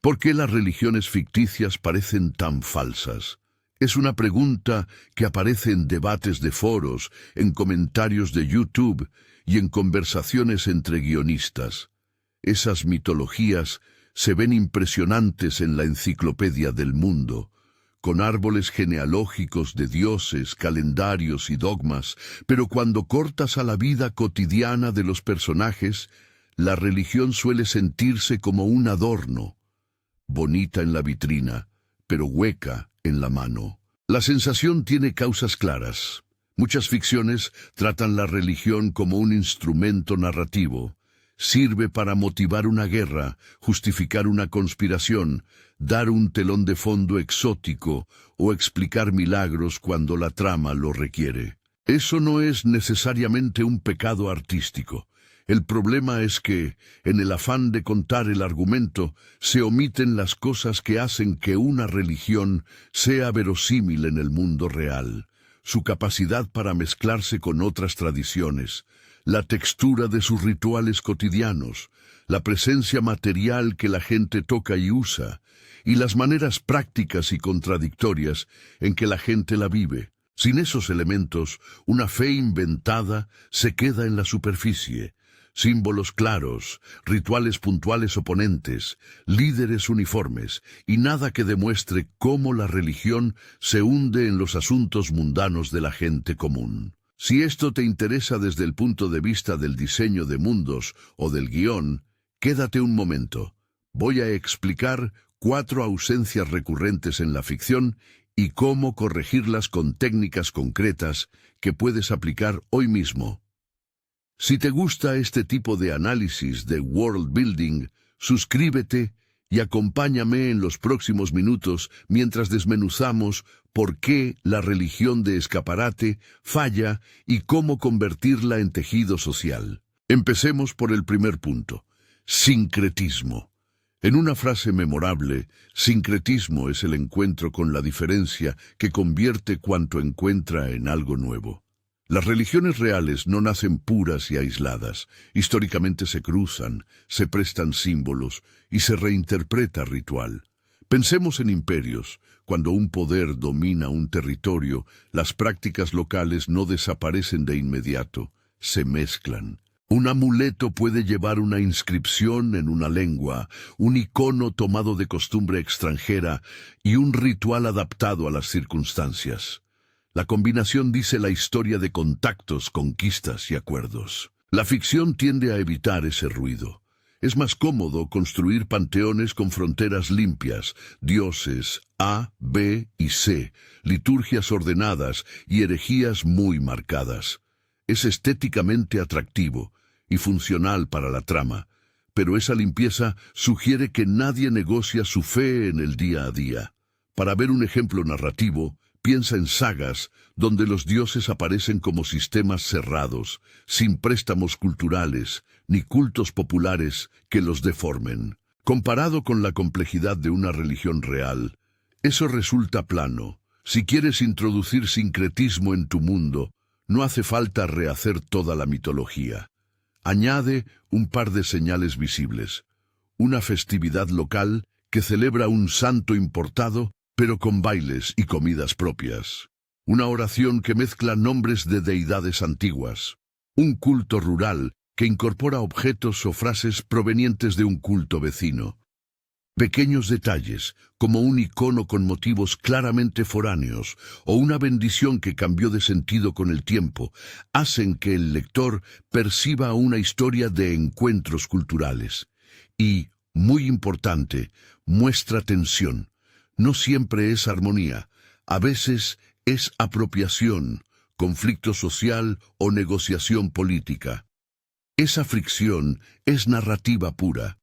¿Por qué las religiones ficticias parecen tan falsas? Es una pregunta que aparece en debates de foros, en comentarios de YouTube y en conversaciones entre guionistas. Esas mitologías se ven impresionantes en la Enciclopedia del Mundo, con árboles genealógicos de dioses, calendarios y dogmas, pero cuando cortas a la vida cotidiana de los personajes, la religión suele sentirse como un adorno, bonita en la vitrina, pero hueca en la mano. La sensación tiene causas claras. Muchas ficciones tratan la religión como un instrumento narrativo. Sirve para motivar una guerra, justificar una conspiración, dar un telón de fondo exótico o explicar milagros cuando la trama lo requiere. Eso no es necesariamente un pecado artístico. El problema es que, en el afán de contar el argumento, se omiten las cosas que hacen que una religión sea verosímil en el mundo real. Su capacidad para mezclarse con otras tradiciones, la textura de sus rituales cotidianos, la presencia material que la gente toca y usa, y las maneras prácticas y contradictorias en que la gente la vive. Sin esos elementos, una fe inventada se queda en la superficie. Símbolos claros, rituales puntuales oponentes, líderes uniformes, y nada que demuestre cómo la religión se hunde en los asuntos mundanos de la gente común. Si esto te interesa desde el punto de vista del diseño de mundos o del guión, quédate un momento. Voy a explicar 4 ausencias recurrentes en la ficción y cómo corregirlas con técnicas concretas que puedes aplicar hoy mismo. Si te gusta este tipo de análisis de world building, suscríbete y acompáñame en los próximos minutos mientras desmenuzamos por qué la religión de escaparate falla y cómo convertirla en tejido social. Empecemos por el primer punto: sincretismo. En una frase memorable, sincretismo es el encuentro con la diferencia que convierte cuanto encuentra en algo nuevo. Las religiones reales no nacen puras y aisladas. Históricamente se cruzan, se prestan símbolos y se reinterpreta ritual. Pensemos en imperios. Cuando un poder domina un territorio, las prácticas locales no desaparecen de inmediato, se mezclan. Un amuleto puede llevar una inscripción en una lengua, un icono tomado de costumbre extranjera y un ritual adaptado a las circunstancias. La combinación dice la historia de contactos, conquistas y acuerdos. La ficción tiende a evitar ese ruido. Es más cómodo construir panteones con fronteras limpias, dioses A, B y C, liturgias ordenadas y herejías muy marcadas. Es estéticamente atractivo y funcional para la trama, pero esa limpieza sugiere que nadie negocia su fe en el día a día. Para ver un ejemplo narrativo, piensa en sagas donde los dioses aparecen como sistemas cerrados, sin préstamos culturales ni cultos populares que los deformen. Comparado con la complejidad de una religión real, eso resulta plano. Si quieres introducir sincretismo en tu mundo, no hace falta rehacer toda la mitología. Añade un par de señales visibles. Una festividad local que celebra un santo importado, pero con bailes y comidas propias. Una oración que mezcla nombres de deidades antiguas. Un culto rural que incorpora objetos o frases provenientes de un culto vecino. Pequeños detalles, como un icono con motivos claramente foráneos o una bendición que cambió de sentido con el tiempo, hacen que el lector perciba una historia de encuentros culturales. Y, muy importante, muestra tensión. No siempre es armonía, a veces es apropiación, conflicto social o negociación política. Esa fricción es narrativa pura.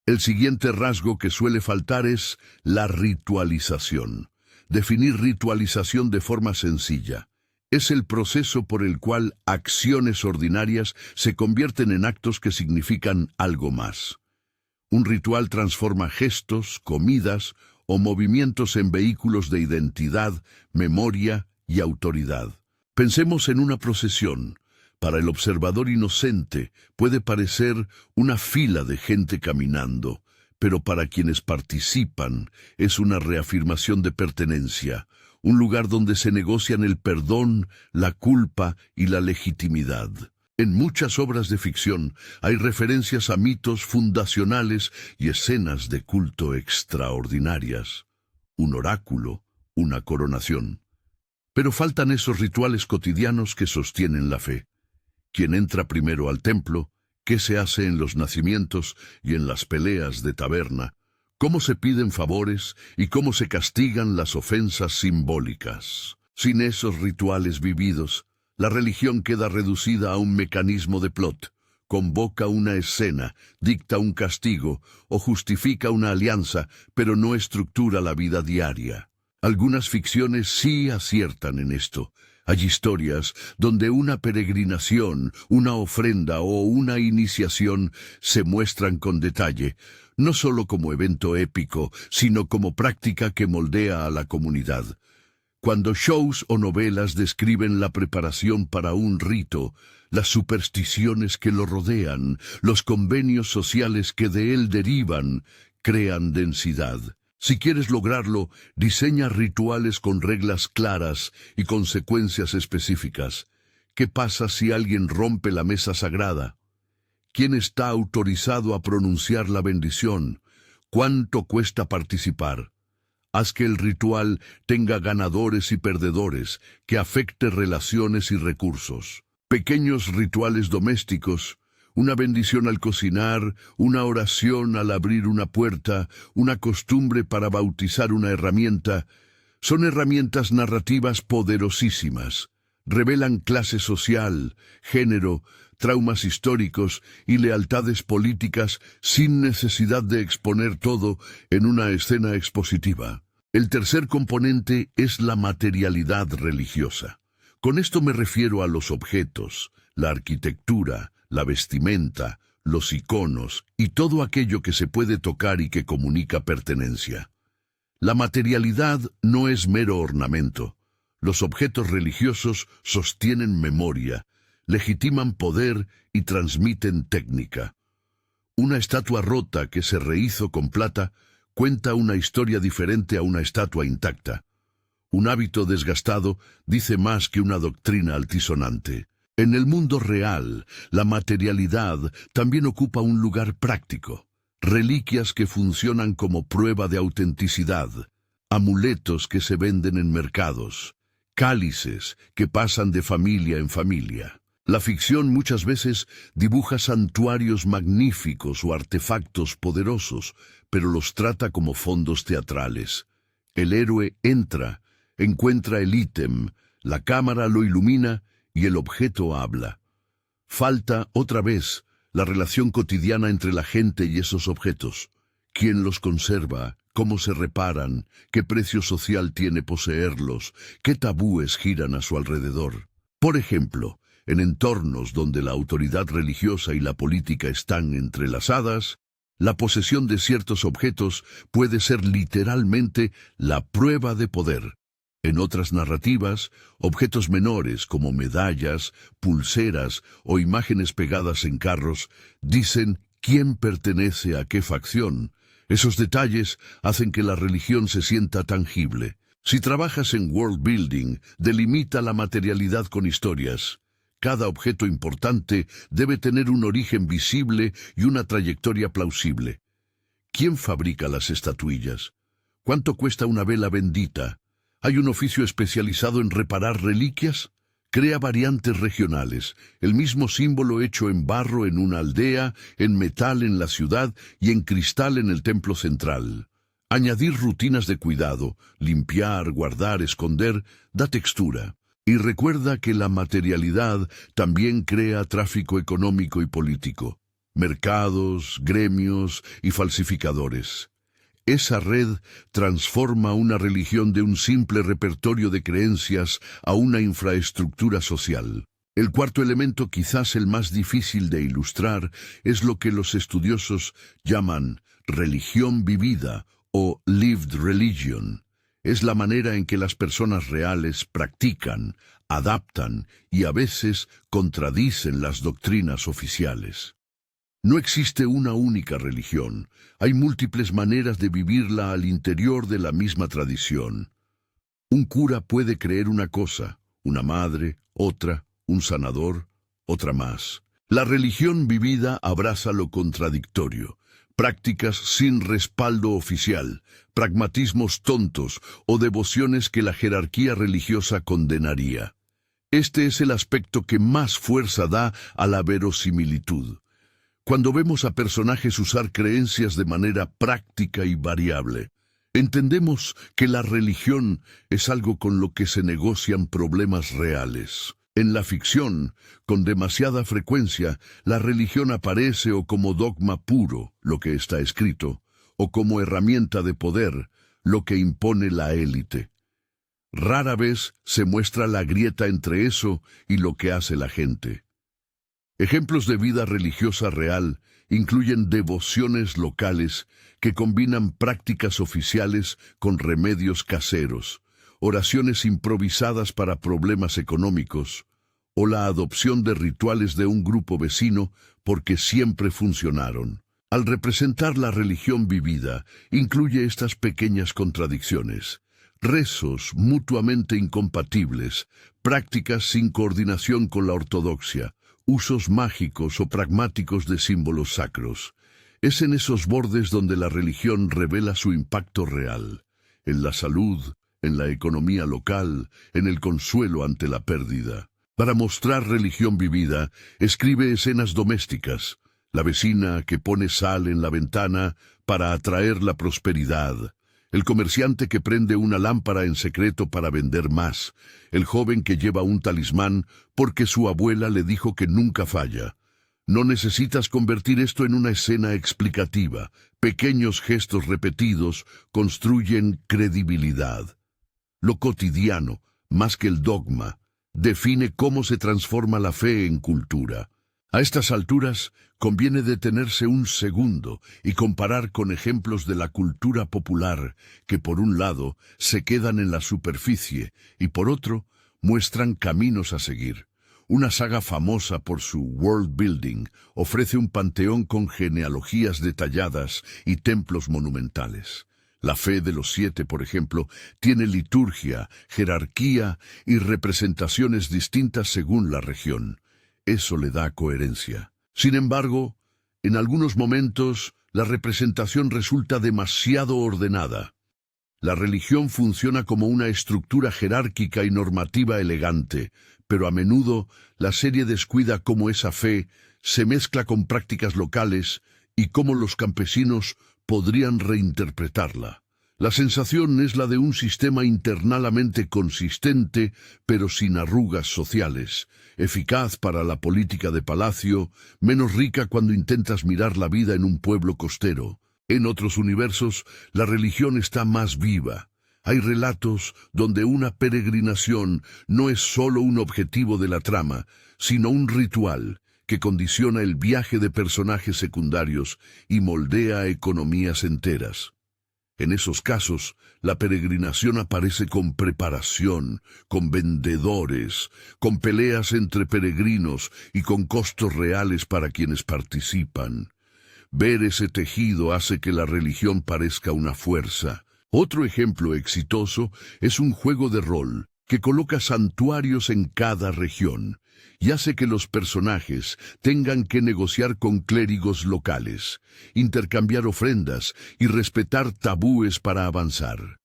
El siguiente rasgo que suele faltar es la ritualización. Definir ritualización de forma sencilla. Es el proceso por el cual acciones ordinarias se convierten en actos que significan algo más. Un ritual transforma gestos, comidas o movimientos en vehículos de identidad, memoria y autoridad. Pensemos en una procesión. Para el observador inocente puede parecer una fila de gente caminando, pero para quienes participan es una reafirmación de pertenencia, un lugar donde se negocian el perdón, la culpa y la legitimidad. En muchas obras de ficción hay referencias a mitos fundacionales y escenas de culto extraordinarias. Un oráculo, una coronación. Pero faltan esos rituales cotidianos que sostienen la fe. ¿Quién entra primero al templo? ¿Qué se hace en los nacimientos y en las peleas de taberna? ¿Cómo se piden favores y cómo se castigan las ofensas simbólicas? Sin esos rituales vividos, la religión queda reducida a un mecanismo de plot. Convoca una escena, dicta un castigo o justifica una alianza, pero no estructura la vida diaria. Algunas ficciones sí aciertan en esto. Hay historias donde una peregrinación, una ofrenda o una iniciación se muestran con detalle, no solo como evento épico, sino como práctica que moldea a la comunidad. Cuando shows o novelas describen la preparación para un rito, las supersticiones que lo rodean, los convenios sociales que de él derivan, crean densidad. Si quieres lograrlo, diseña rituales con reglas claras y consecuencias específicas. ¿Qué pasa si alguien rompe la mesa sagrada? ¿Quién está autorizado a pronunciar la bendición? ¿Cuánto cuesta participar? Haz que el ritual tenga ganadores y perdedores, que afecte relaciones y recursos. Pequeños rituales domésticos, una bendición al cocinar, una oración al abrir una puerta, una costumbre para bautizar una herramienta, son herramientas narrativas poderosísimas. Revelan clase social, género, traumas históricos y lealtades políticas sin necesidad de exponer todo en una escena expositiva. El tercer componente es la materialidad religiosa. Con esto me refiero a los objetos, la arquitectura, la vestimenta, los iconos y todo aquello que se puede tocar y que comunica pertenencia. La materialidad no es mero ornamento. Los objetos religiosos sostienen memoria, legitiman poder y transmiten técnica. Una estatua rota que se rehizo con plata cuenta una historia diferente a una estatua intacta. Un hábito desgastado dice más que una doctrina altisonante. En el mundo real, la materialidad también ocupa un lugar práctico. Reliquias que funcionan como prueba de autenticidad, amuletos que se venden en mercados, cálices que pasan de familia en familia. La ficción muchas veces dibuja santuarios magníficos o artefactos poderosos, pero los trata como fondos teatrales. El héroe entra, encuentra el ítem, la cámara lo ilumina y el objeto habla. Falta, otra vez, la relación cotidiana entre la gente y esos objetos. ¿Quién los conserva? ¿Cómo se reparan? ¿Qué precio social tiene poseerlos? ¿Qué tabúes giran a su alrededor? Por ejemplo, en entornos donde la autoridad religiosa y la política están entrelazadas, la posesión de ciertos objetos puede ser literalmente la prueba de poder. En otras narrativas, objetos menores como medallas, pulseras o imágenes pegadas en carros dicen quién pertenece a qué facción. Esos detalles hacen que la religión se sienta tangible. Si trabajas en world building, delimita la materialidad con historias. Cada objeto importante debe tener un origen visible y una trayectoria plausible. ¿Quién fabrica las estatuillas? ¿Cuánto cuesta una vela bendita? ¿Hay un oficio especializado en reparar reliquias? Crea variantes regionales, el mismo símbolo hecho en barro en una aldea, en metal en la ciudad y en cristal en el templo central. Añadir rutinas de cuidado, limpiar, guardar, esconder, da textura. Y recuerda que la materialidad también crea tráfico económico y político, mercados, gremios y falsificadores. Esa red transforma una religión de un simple repertorio de creencias a una infraestructura social. El cuarto elemento, quizás el más difícil de ilustrar, es lo que los estudiosos llaman religión vivida o lived religion. Es la manera en que las personas reales practican, adaptan y a veces contradicen las doctrinas oficiales. No existe una única religión. Hay múltiples maneras de vivirla al interior de la misma tradición. Un cura puede creer una cosa, una madre, otra, un sanador, otra más. La religión vivida abraza lo contradictorio, prácticas sin respaldo oficial, pragmatismos tontos o devociones que la jerarquía religiosa condenaría. Este es el aspecto que más fuerza da a la verosimilitud. Cuando vemos a personajes usar creencias de manera práctica y variable, entendemos que la religión es algo con lo que se negocian problemas reales. En la ficción, con demasiada frecuencia, la religión aparece o como dogma puro, lo que está escrito, o como herramienta de poder, lo que impone la élite. Rara vez se muestra la grieta entre eso y lo que hace la gente. Ejemplos de vida religiosa real incluyen devociones locales que combinan prácticas oficiales con remedios caseros, oraciones improvisadas para problemas económicos, o la adopción de rituales de un grupo vecino porque siempre funcionaron. Al representar la religión vivida, incluye estas pequeñas contradicciones: rezos mutuamente incompatibles, prácticas sin coordinación con la ortodoxia, usos mágicos o pragmáticos de símbolos sacros. Es en esos bordes donde la religión revela su impacto real, en la salud, en la economía local, en el consuelo ante la pérdida. Para mostrar religión vivida, escribe escenas domésticas, la vecina que pone sal en la ventana para atraer la prosperidad, el comerciante que prende una lámpara en secreto para vender más, el joven que lleva un talismán porque su abuela le dijo que nunca falla. No necesitas convertir esto en una escena explicativa. Pequeños gestos repetidos construyen credibilidad. Lo cotidiano, más que el dogma, define cómo se transforma la fe en cultura. A estas alturas, conviene detenerse un segundo y comparar con ejemplos de la cultura popular que, por un lado, se quedan en la superficie y, por otro, muestran caminos a seguir. Una saga famosa por su world building ofrece un panteón con genealogías detalladas y templos monumentales. La fe de los 7, por ejemplo, tiene liturgia, jerarquía y representaciones distintas según la región. Eso le da coherencia. Sin embargo, en algunos momentos, la representación resulta demasiado ordenada. La religión funciona como una estructura jerárquica y normativa elegante, pero a menudo la serie descuida cómo esa fe se mezcla con prácticas locales y cómo los campesinos podrían reinterpretarla. La sensación es la de un sistema internamente consistente, pero sin arrugas sociales, eficaz para la política de palacio, menos rica cuando intentas mirar la vida en un pueblo costero. En otros universos, la religión está más viva. Hay relatos donde una peregrinación no es solo un objetivo de la trama, sino un ritual que condiciona el viaje de personajes secundarios y moldea economías enteras. En esos casos, la peregrinación aparece con preparación, con vendedores, con peleas entre peregrinos y con costos reales para quienes participan. Ver ese tejido hace que la religión parezca una fuerza. Otro ejemplo exitoso es un juego de rol que coloca santuarios en cada región y hace que los personajes tengan que negociar con clérigos locales, intercambiar ofrendas y respetar tabúes para avanzar.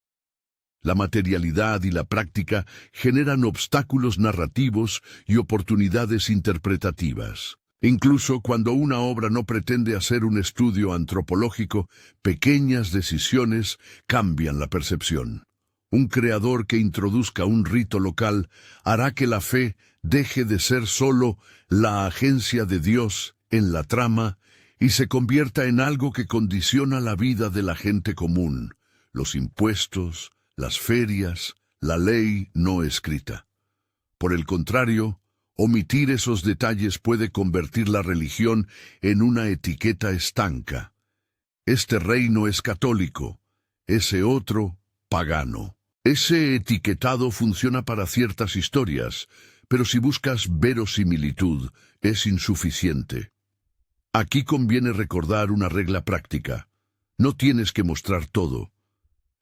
La materialidad y la práctica generan obstáculos narrativos y oportunidades interpretativas. Incluso cuando una obra no pretende hacer un estudio antropológico, pequeñas decisiones cambian la percepción. Un creador que introduzca un rito local hará que la fe deje de ser solo la agencia de Dios en la trama y se convierta en algo que condiciona la vida de la gente común, los impuestos, las ferias, la ley no escrita. Por el contrario, omitir esos detalles puede convertir la religión en una etiqueta estanca. Este reino es católico, ese otro, pagano. Ese etiquetado funciona para ciertas historias, pero si buscas verosimilitud, es insuficiente. Aquí conviene recordar una regla práctica. No tienes que mostrar todo.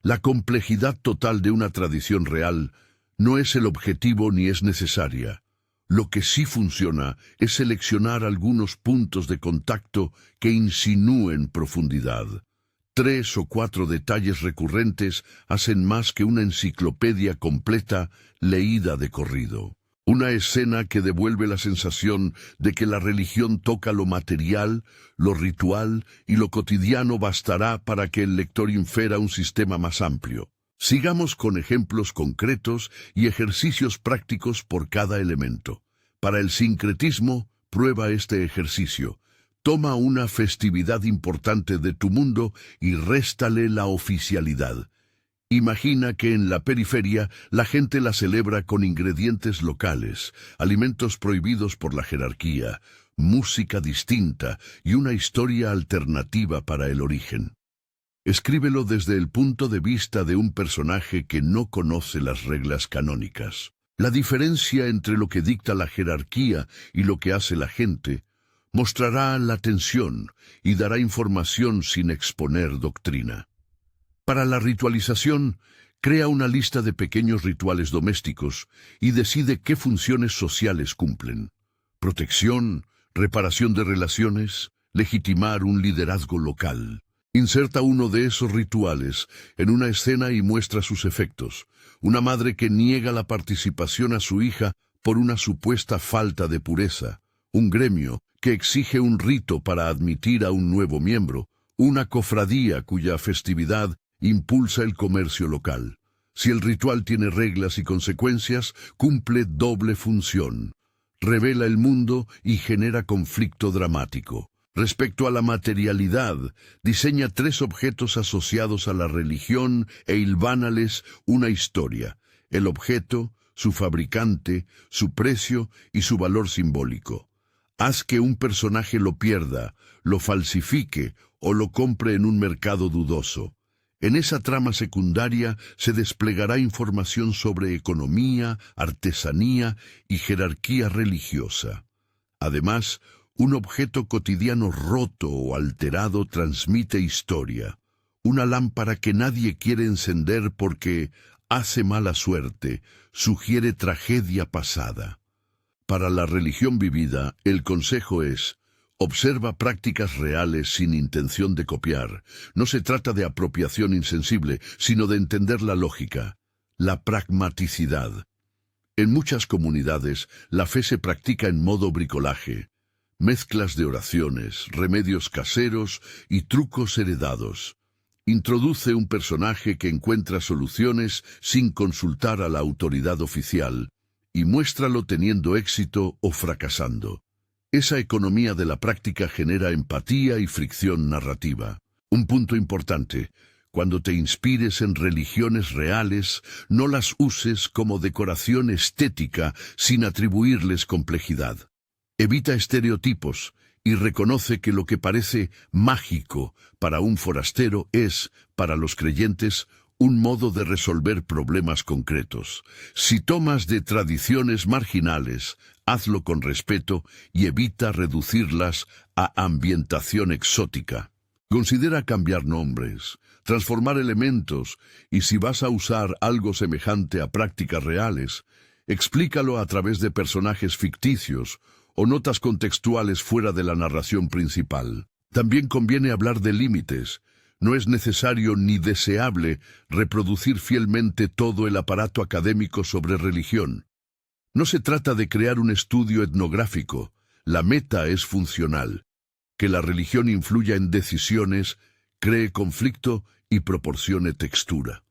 La complejidad total de una tradición real no es el objetivo ni es necesaria. Lo que sí funciona es seleccionar algunos puntos de contacto que insinúen profundidad. 3 o 4 detalles recurrentes hacen más que una enciclopedia completa leída de corrido. Una escena que devuelve la sensación de que la religión toca lo material, lo ritual y lo cotidiano bastará para que el lector infera un sistema más amplio. Sigamos con ejemplos concretos y ejercicios prácticos por cada elemento. Para el sincretismo, prueba este ejercicio. Toma una festividad importante de tu mundo y réstale la oficialidad. Imagina que en la periferia la gente la celebra con ingredientes locales, alimentos prohibidos por la jerarquía, música distinta y una historia alternativa para el origen. Escríbelo desde el punto de vista de un personaje que no conoce las reglas canónicas. La diferencia entre lo que dicta la jerarquía y lo que hace la gente mostrará la tensión y dará información sin exponer doctrina. Para la ritualización, crea una lista de pequeños rituales domésticos y decide qué funciones sociales cumplen. Protección, reparación de relaciones, legitimar un liderazgo local. Inserta uno de esos rituales en una escena y muestra sus efectos. Una madre que niega la participación a su hija por una supuesta falta de pureza. Un gremio que exige un rito para admitir a un nuevo miembro. Una cofradía cuya festividad impulsa el comercio local. Si el ritual tiene reglas y consecuencias, cumple doble función. Revela el mundo y genera conflicto dramático. Respecto a la materialidad, diseña 3 objetos asociados a la religión e hilvánales una historia. El objeto, su fabricante, su precio y su valor simbólico. Haz que un personaje lo pierda, lo falsifique o lo compre en un mercado dudoso. En esa trama secundaria se desplegará información sobre economía, artesanía y jerarquía religiosa. Además, un objeto cotidiano roto o alterado transmite historia. Una lámpara que nadie quiere encender porque hace mala suerte, sugiere tragedia pasada. Para la religión vivida, el consejo es: observa prácticas reales sin intención de copiar. No se trata de apropiación insensible, sino de entender la lógica, la pragmaticidad. En muchas comunidades, la fe se practica en modo bricolaje. Mezclas de oraciones, remedios caseros y trucos heredados. Introduce un personaje que encuentra soluciones sin consultar a la autoridad oficial y muéstralo teniendo éxito o fracasando. Esa economía de la práctica genera empatía y fricción narrativa. Un punto importante: cuando te inspires en religiones reales, no las uses como decoración estética sin atribuirles complejidad. Evita estereotipos y reconoce que lo que parece mágico para un forastero es, para los creyentes, un modo de resolver problemas concretos. Si tomas de tradiciones marginales, hazlo con respeto y evita reducirlas a ambientación exótica. Considera cambiar nombres, transformar elementos y, si vas a usar algo semejante a prácticas reales, explícalo a través de personajes ficticios o notas contextuales fuera de la narración principal. También conviene hablar de límites. No es necesario ni deseable reproducir fielmente todo el aparato académico sobre religión. No se trata de crear un estudio etnográfico. La meta es funcional. Que la religión influya en decisiones, cree conflicto y proporcione textura.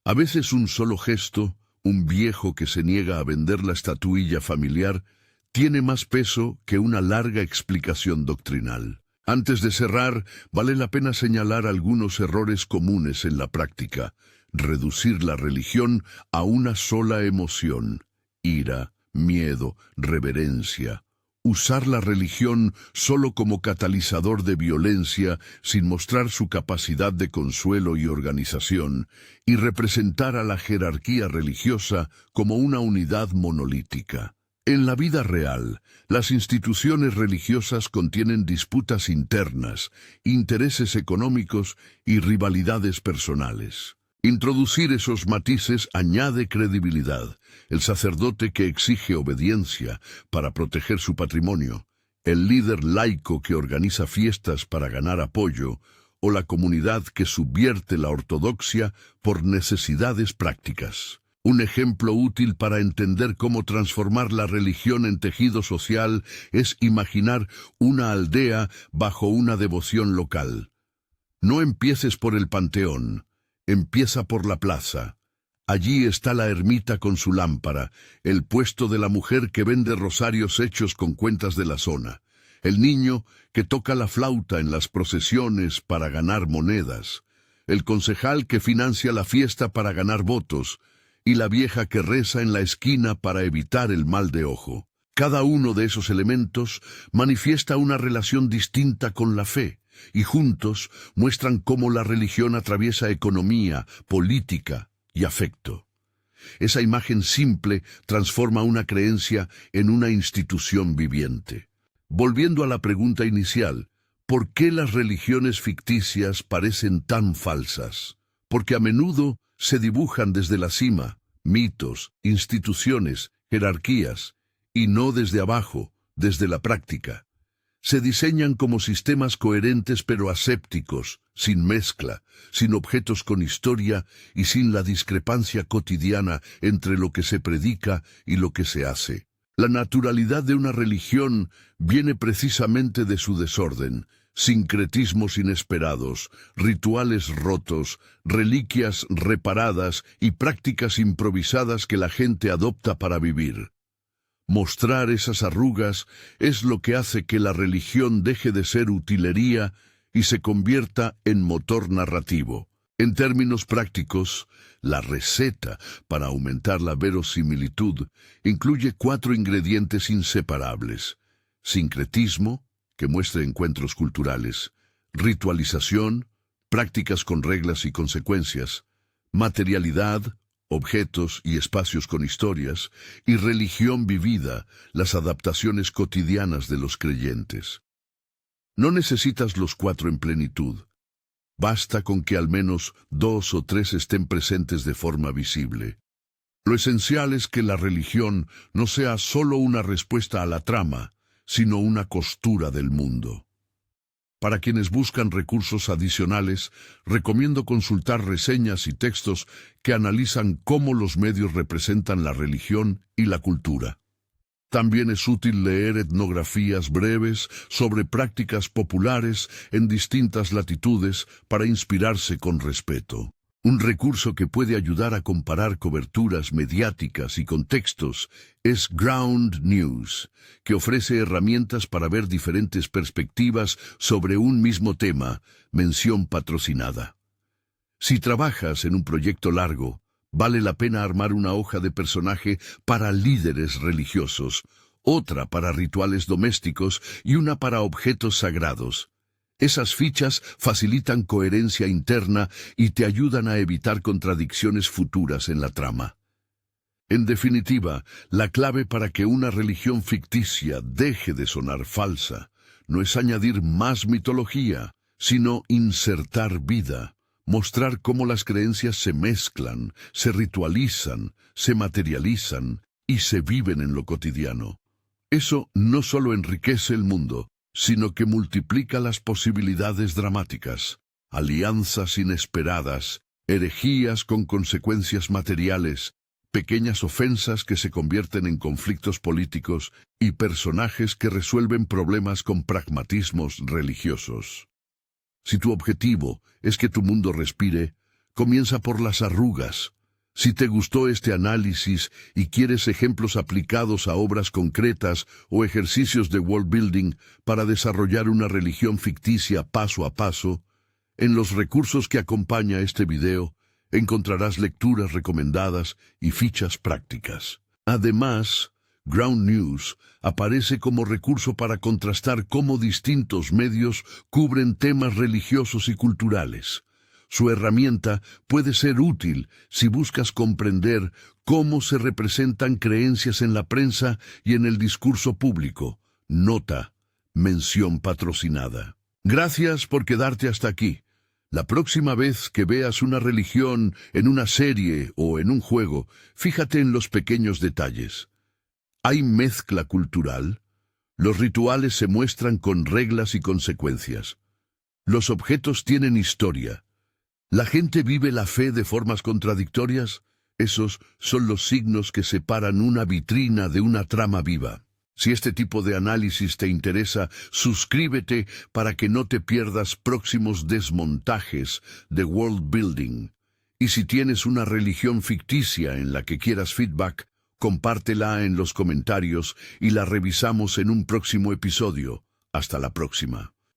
A veces un solo gesto, un viejo que se niega a vender la estatuilla familiar, tiene más peso que una larga explicación doctrinal. Antes de cerrar, vale la pena señalar algunos errores comunes en la práctica. Reducir la religión a una sola emoción: ira, miedo, reverencia. Usar la religión solo como catalizador de violencia sin mostrar su capacidad de consuelo y organización, y representar a la jerarquía religiosa como una unidad monolítica. En la vida real, las instituciones religiosas contienen disputas internas, intereses económicos y rivalidades personales. Introducir esos matices añade credibilidad. El sacerdote que exige obediencia para proteger su patrimonio, el líder laico que organiza fiestas para ganar apoyo, o la comunidad que subvierte la ortodoxia por necesidades prácticas. Un ejemplo útil para entender cómo transformar la religión en tejido social es imaginar una aldea bajo una devoción local. No empieces por el panteón, empieza por la plaza. Allí está la ermita con su lámpara, el puesto de la mujer que vende rosarios hechos con cuentas de la zona, el niño que toca la flauta en las procesiones para ganar monedas, el concejal que financia la fiesta para ganar votos, y la vieja que reza en la esquina para evitar el mal de ojo. Cada uno de esos elementos manifiesta una relación distinta con la fe, y juntos muestran cómo la religión atraviesa economía, política y afecto. Esa imagen simple transforma una creencia en una institución viviente. Volviendo a la pregunta inicial, ¿por qué las religiones ficticias parecen tan falsas? Porque a menudo se dibujan desde la cima, mitos, instituciones, jerarquías, y no desde abajo, desde la práctica. Se diseñan como sistemas coherentes pero asépticos, sin mezcla, sin objetos con historia y sin la discrepancia cotidiana entre lo que se predica y lo que se hace. La naturalidad de una religión viene precisamente de su desorden, sincretismos inesperados, rituales rotos, reliquias reparadas y prácticas improvisadas que la gente adopta para vivir. Mostrar esas arrugas es lo que hace que la religión deje de ser utilería y se convierta en motor narrativo. En términos prácticos, la receta para aumentar la verosimilitud incluye 4 ingredientes inseparables: sincretismo, que muestre encuentros culturales; ritualización, prácticas con reglas y consecuencias; materialidad, objetos y espacios con historias; y religión vivida, las adaptaciones cotidianas de los creyentes. No necesitas los 4 en plenitud. Basta con que al menos 2 o 3 estén presentes de forma visible. Lo esencial es que la religión no sea solo una respuesta a la trama, sino una costura del mundo. Para quienes buscan recursos adicionales, recomiendo consultar reseñas y textos que analizan cómo los medios representan la religión y la cultura. También es útil leer etnografías breves sobre prácticas populares en distintas latitudes para inspirarse con respeto. Un recurso que puede ayudar a comparar coberturas mediáticas y contextos es Ground News, que ofrece herramientas para ver diferentes perspectivas sobre un mismo tema, mención patrocinada. Si trabajas en un proyecto largo, vale la pena armar una hoja de personaje para líderes religiosos, otra para rituales domésticos y una para objetos sagrados. Esas fichas facilitan coherencia interna y te ayudan a evitar contradicciones futuras en la trama. En definitiva, la clave para que una religión ficticia deje de sonar falsa no es añadir más mitología, sino insertar vida. Mostrar cómo las creencias se mezclan, se ritualizan, se materializan y se viven en lo cotidiano. Eso no solo enriquece el mundo, sino que multiplica las posibilidades dramáticas, alianzas inesperadas, herejías con consecuencias materiales, pequeñas ofensas que se convierten en conflictos políticos y personajes que resuelven problemas con pragmatismos religiosos. Si tu objetivo es que tu mundo respire, comienza por las arrugas. Si te gustó este análisis y quieres ejemplos aplicados a obras concretas o ejercicios de world building para desarrollar una religión ficticia paso a paso, en los recursos que acompaña este video encontrarás lecturas recomendadas y fichas prácticas. Además, Ground News aparece como recurso para contrastar cómo distintos medios cubren temas religiosos y culturales. Su herramienta puede ser útil si buscas comprender cómo se representan creencias en la prensa y en el discurso público. Nota: mención patrocinada. Gracias por quedarte hasta aquí. La próxima vez que veas una religión en una serie o en un juego, fíjate en los pequeños detalles. ¿Hay mezcla cultural? Los rituales se muestran con reglas y consecuencias. Los objetos tienen historia. ¿La gente vive la fe de formas contradictorias? Esos son los signos que separan una vitrina de una trama viva. Si este tipo de análisis te interesa, suscríbete para que no te pierdas próximos desmontajes de World Building. Y si tienes una religión ficticia en la que quieras feedback, compártela en los comentarios y la revisamos en un próximo episodio. Hasta la próxima.